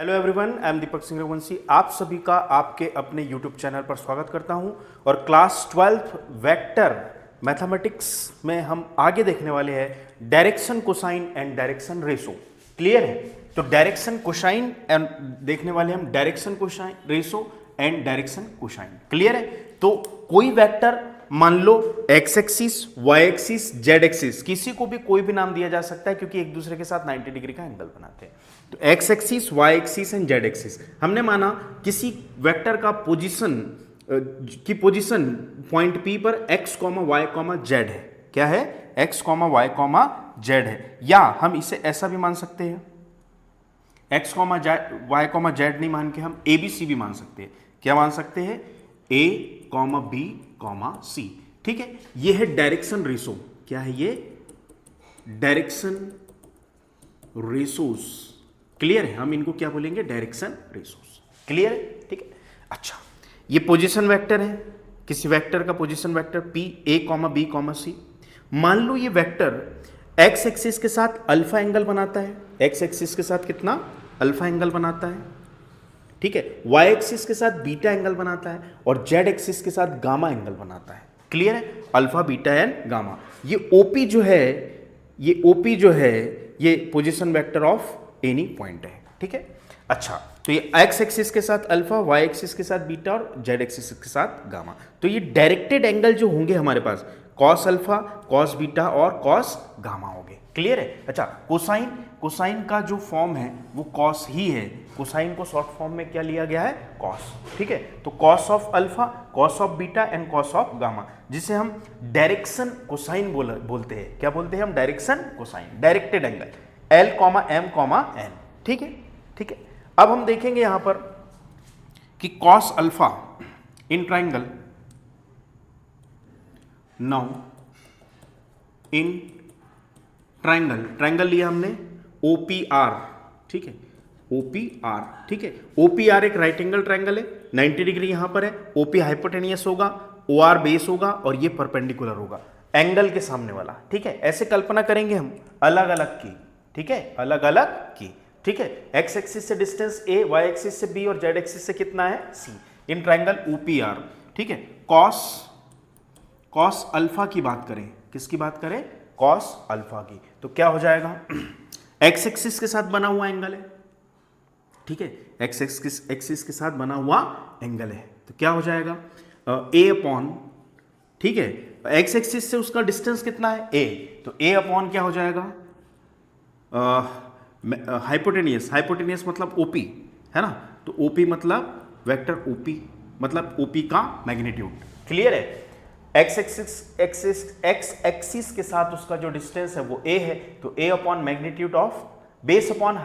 Hello everyone, I am Deepak Singh Raghuvanshi. आप सभी का आपके अपने यूट्यूब चैनल पर स्वागत करता हूं और क्लास 12 वेक्टर मैथमेटिक्स में हम आगे देखने वाले हैं direction cosine and direction ratio. Clear है? तो डायरेक्शन कोसाइन एंड देखने वाले हम direction cosine ratio and direction cosine. Clear है? तो कोई वेक्टर मान लो X axis, Y axis, Z axis, किसी को भी कोई भी नाम दिया जा सकता है क्योंकि एक दूसरे के साथ 90 डिग्री का एंगल बनाते हैं। तो x axis, Y axis and z axis, हमने माना किसी वेक्टर का पोजीशन की पोजीशन पॉइंट पी पर x comma y comma z है। क्या है? X comma y comma z है। या हम इसे ऐसा भी मान सकते हैं, x comma y comma z नहीं मान के हम ए बी सी भी मान सकते हैं। क्या मान सकते हैं? ए कॉमा बी कॉमा सी। ठीक है, ये है डायरेक्शन रेशो। क्या है ये? Direction ratios. क्लियर है? हम इनको क्या बोलेंगे? Direction ratios. क्लियर है? ठीक है। अच्छा, ये पोजीशन वेक्टर है, किसी वेक्टर का position vector P A comma B comma C. मान लो ये वेक्टर एक्स एक्सिस के साथ अल्फा एंगल बनाता है। एक्स एक्सिस के साथ कितना? अल्फा एंगल बनाता है। ठीक है, वाई एक्सिस के साथ बीटा एंगल बनाता है और जेड एक्सिस के साथ गामा एंगल बनाता है। क्लियर है? Alpha, beta and gamma. ये ओपी जो है, ये ओपी जो है, ये position vector of any point है। ठीक है। अच्छा, तो ये एक्स एक्सिस के साथ अल्फा, वाई एक्सिस के साथ बीटा और जेड एक्सिस के साथ गामा। तो ये डायरेक्टेड एंगल जो होंगे हमारे पास, कॉस अल्फा, कॉस बीटा और कॉस गामा होंगे। क्लियर है? अच्छा, कोसाइन, कोसाइन का जो फॉर्म है वो कॉस ही है। कोसाइन को शॉर्ट फॉर्म में क्या लिया गया है? कॉस। ठीक है, तो cos of alpha, cos of beta and cos of gamma, जिसे हम डायरेक्शन कोसाइन बोलते हैं। क्या बोलते हैं हम? Direction cosine, directed angle, l comma m comma n. ठीक है, ठीक है। अब हम देखेंगे यहां पर कि cos alpha in triangle, now in triangle, triangle लिया हमने OPR। ठीक है, OPR। ठीक है, OPR एक राइट एंगल ट्राइंगल है, 90 डिग्री यहां पर है। OP हाइपोटेनियस होगा, OR बेस होगा और ये परपेंडिकुलर होगा एंगल के सामने वाला। ठीक है, ऐसे कल्पना करेंगे हम अलग अलग की। ठीक है, अलग अलग की। ठीक है, एक्स एक्सिस से डिस्टेंस A, वाई एक्सिस से B और जेड एक्सिस से कितना है? C in triangle OPR। ठीक है, कॉस अल्फा की बात करें, किसकी बात करें? कॉस अल्फा की। तो क्या हो जाएगा? एक्स एक्सिस के साथ बना हुआ एंगल है। ठीक है, एक्स एक्सिस के साथ बना हुआ एंगल है, तो क्या हो जाएगा? A अपॉन, ठीक है, एक्स एक्सिस से उसका डिस्टेंस कितना है? A, तो A अपॉन क्या हो जाएगा? हाइपोटेनियस, हाइपोटेनियस मतलब OP है ना, तो OP मतलब वेक्टर OP, मतलब OP का मैग्नीट्यूड। क्लियर है? एक्स एक्सिस के साथ उसका जो डिस्टेंस है वो A है, तो A upon magnitude of base upon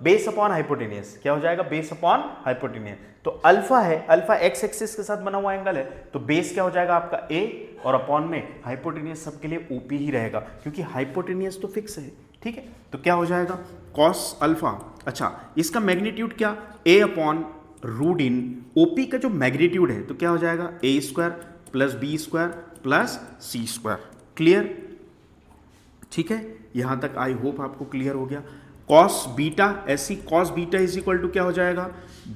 base upon hypotenuse. क्या हो जाएगा? Base upon hypotenuse. तो अल्फा है, अल्फा एक्स एक्सिस के साथ बना हुआ एंगल है, तो बेस क्या हो जाएगा आपका? A और अपॉन में हाइपोटेनियस सबके लिए OP ही रहेगा क्योंकि हाइपोटेनियस तो फिक्स है। ठीक है, तो क्या हो जाएगा? Cos alpha. अच्छा, इसका मैग्नीट्यूड क्या? A upon root in OP का जो मैग्नीट्यूड है, तो क्या हो जाएगा? A square plus B square plus C square. Clear? ठीक है, यहां तक आई होप आपको क्लियर हो गया। कॉस बीटा, ऐसी cos beta is equal to क्या हो जाएगा?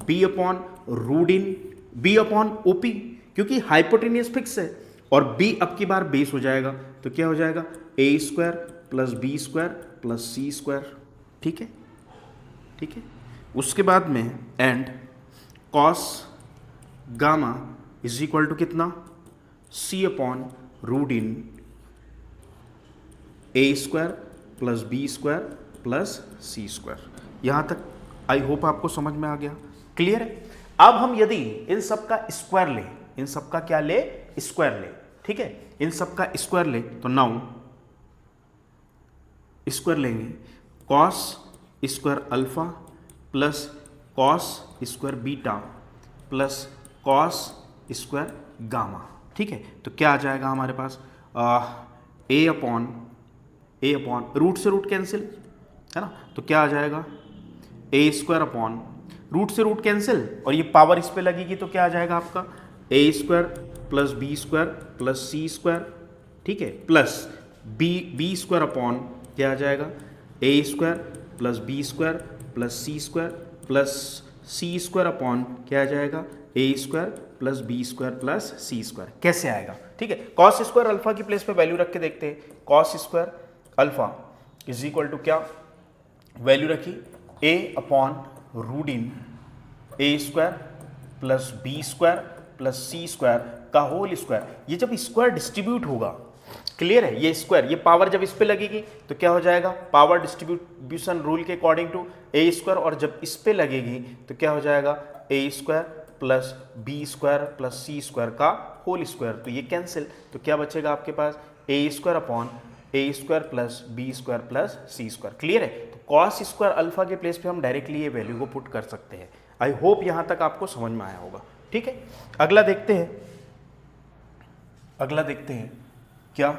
B upon root in b upon OP, क्योंकि हाइपोटेनियस फिक्स है और बी अब की बार बेस हो जाएगा, तो क्या हो जाएगा? A square plus B square plus C square. ठीक है, ठीक है। उसके बाद में and cos gamma is equal to कितना? C upon root in A square plus B square plus C square. यहां तक आई होप आपको समझ में आ गया। क्लियर है? अब हम यदि इन सब का स्क्वायर ले, इन सब का क्या ले? स्क्वायर ले। ठीक है, इन सब का स्क्वायर ले, तो नाउ स्क्वायर लेंगे cos square alpha plus cos square beta plus cos square gamma. ठीक है, तो क्या आ जाएगा हमारे पास? ए अपॉन रूट से रूट कैंसिल है ना, तो क्या आ जाएगा? A स्क्वायर अपॉन रूट से रूट कैंसिल और ये पावर इस पे लगेगी, तो क्या आ जाएगा आपका? A square plus B square plus C square. ठीक है, प्लस बी स्क्वायर अपॉन क्या आ जाएगा? A square plus B square plus C square plus C square upon क्या आ जाएगा, A square plus B square plus C square. कैसे आएगा, ठीक है, कॉस स्क्वायर अल्फा की प्लेस पे वैल्यू रख के देखते हैं। Cos square alpha is equal to क्या वैल्यू रखी, A upon root in A square plus B square plus C square का होल स्क्वायर। ये जब स्क्वायर डिस्ट्रीब्यूट होगा, क्लियर है, ये स्क्वायर, ये पावर जब इस पे लगेगी तो क्या हो जाएगा, पावर डिस्ट्रीब्यूशन रूल के अकॉर्डिंग टू ए स्क्वायर, और जब इस पे लगेगी तो क्या हो जाएगा, A square plus B square plus C square का होल स्क्वायर। तो ये कैंसिल, तो क्या बचेगा आपके पास, A square upon A square plus B square plus C square. Clear है, तो कॉस स्क्वायर अल्फा के प्लेस पे हम डायरेक्टली ये वैल्यू को पुट कर सकते हैं। आई होप यहां तक आपको समझ में आया होगा, ठीक है। अगला देखते हैं, अगला देखते हैं क्या,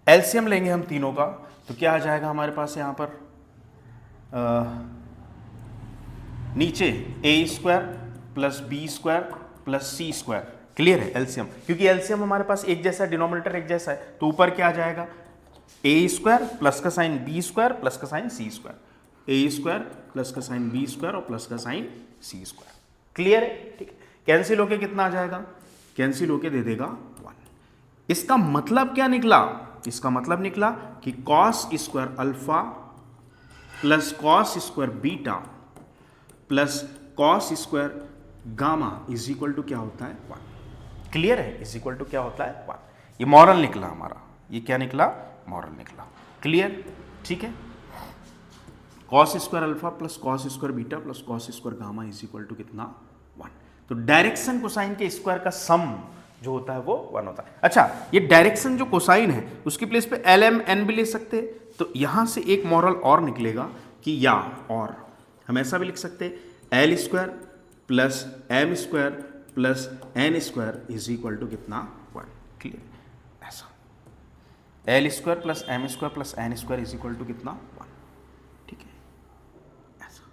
एलसीएम लेंगे हम तीनों का, तो क्या आ जाएगा हमारे पास यहां पर नीचे A square plus B square plus C square. Clear है, एलसीएम, क्योंकि एलसीएम हमारे पास एक जैसा, डिनोमिनेटर एक जैसा है, तो ऊपर क्या आ जाएगा, ए स्क्वायर प्लस का साइन बी स्क्वायर प्लस का साइन सी स्क्वायर, ए स्क्वायर प्लस का साइन बी स्क्वायर और प्लस का साइन सी स्क्वायर। क्लियर है, ठीक है। कैंसिल होके कितना आ जाएगा, कैंसिल होके दे देगा 1। इसका मतलब क्या निकला, इसका मतलब निकला कि cos square alpha plus cos square beta plus cos square gamma is equal to क्या होता है 1। क्लियर है, इज इक्वल टू क्या होता है 1। ये मॉरल निकला हमारा, ये क्या निकला, मॉरल निकला। क्लियर, ठीक है। Cos square alpha plus cos square beta plus cos square gamma is equal to कितना 1। तो डायरेक्शन कोसाइन के स्क्वायर का सम जो होता है वो 1 होता है। अच्छा, ये डायरेक्शन जो कोसाइन है उसकी प्लेस पे एल एम एन भी ले सकते हैं, तो यहां से एक मॉरल और निकलेगा कि या और हम ऐसा भी लिख सकते हैं, l square plus m square plus n square is equal to कितना 1। क्लियर, ऐसा l square plus m square plus n square is equal to कितना 1। ठीक है, ऐसा,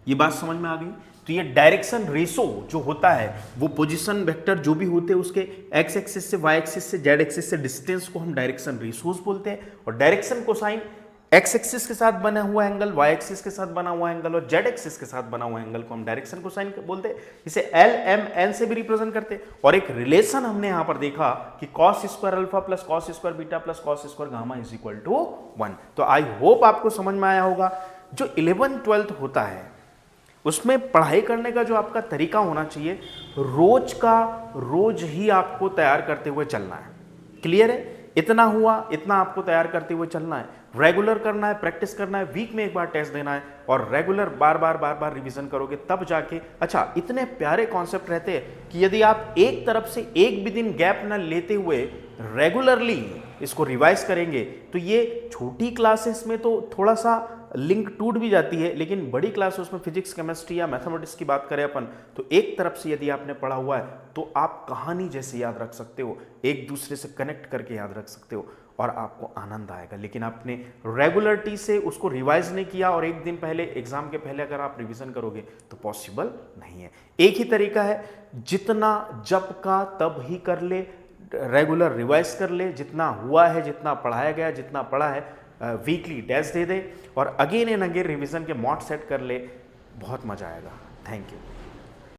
ये बात समझ में आ गई। तो ये डायरेक्शन रेशो जो होता है वो पोजीशन वेक्टर जो भी होते हैं उसके एक्स एक्सिस से वाई एक्सिस से जेड एक्सिस से डिस्टेंस को हम डायरेक्शन रेशोज बोलते हैं, और डायरेक्शन कोसाइन एक्स एक्सिस के साथ बना हुआ एंगल, वाई एक्सिस के साथ बना हुआ एंगल और जेड एक्सिस के साथ बना हुआ एंगल को हम डायरेक्शन कोसाइन बोलते हैं। इसे एल एम एन से भी रिप्रेजेंट करते हैं। और एक रिलेशन हमने यहां पर देखा कि cos square alpha plus cos square beta plus cos square gamma is equal to 1। तो आई होप आपको समझ में आया होगा। जो 11th 12th होता है उसमें पढ़ाई करने का जो आपका तरीका होना चाहिए, रोज का रोज ही आपको तैयार करते हुए चलना है। क्लियर है, इतना हुआ इतना आपको तैयार करते हुए चलना है, रेगुलर करना है, प्रैक्टिस करना है, वीक में एक बार टेस्ट देना है और रेगुलर बार बार रिवीजन करोगे तब जाके। अच्छा, इतने प्यारे कॉन्सेप्ट रहते हैं कि यदि आप एक तरफ से एक भी दिन गैप ना लेते हुए रेगुलरली इसको रिवाइज करेंगे तो ये छोटी क्लासेस में तो थोड़ा सा लिंक टूट भी जाती है, लेकिन बड़ी क्लास उसमें फिजिक्स केमिस्ट्री या मैथमेटिक्स की बात करें अपन, तो एक तरफ से यदि आपने पढ़ा हुआ है तो आप कहानी जैसे याद रख सकते हो, एक दूसरे से कनेक्ट करके याद रख सकते हो और आपको आनंद आएगा। लेकिन आपने रेगुलरिटी से उसको रिवाइज नहीं किया और एक दिन पहले एग्जाम के पहले अगर आप रिवीजन करोगे तो पॉसिबल नहीं है। एक ही तरीका है, जितना जब का तब ही कर ले, रेगुलर रिवाइज कर ले, जितना हुआ है, जितना पढ़ाया गया, जितना पढ़ा है, वीकली टेस्ट दे दे और अगेन एंड अगेन रिवीजन के मॉड सेट कर ले, बहुत मजा आएगा। Thank you.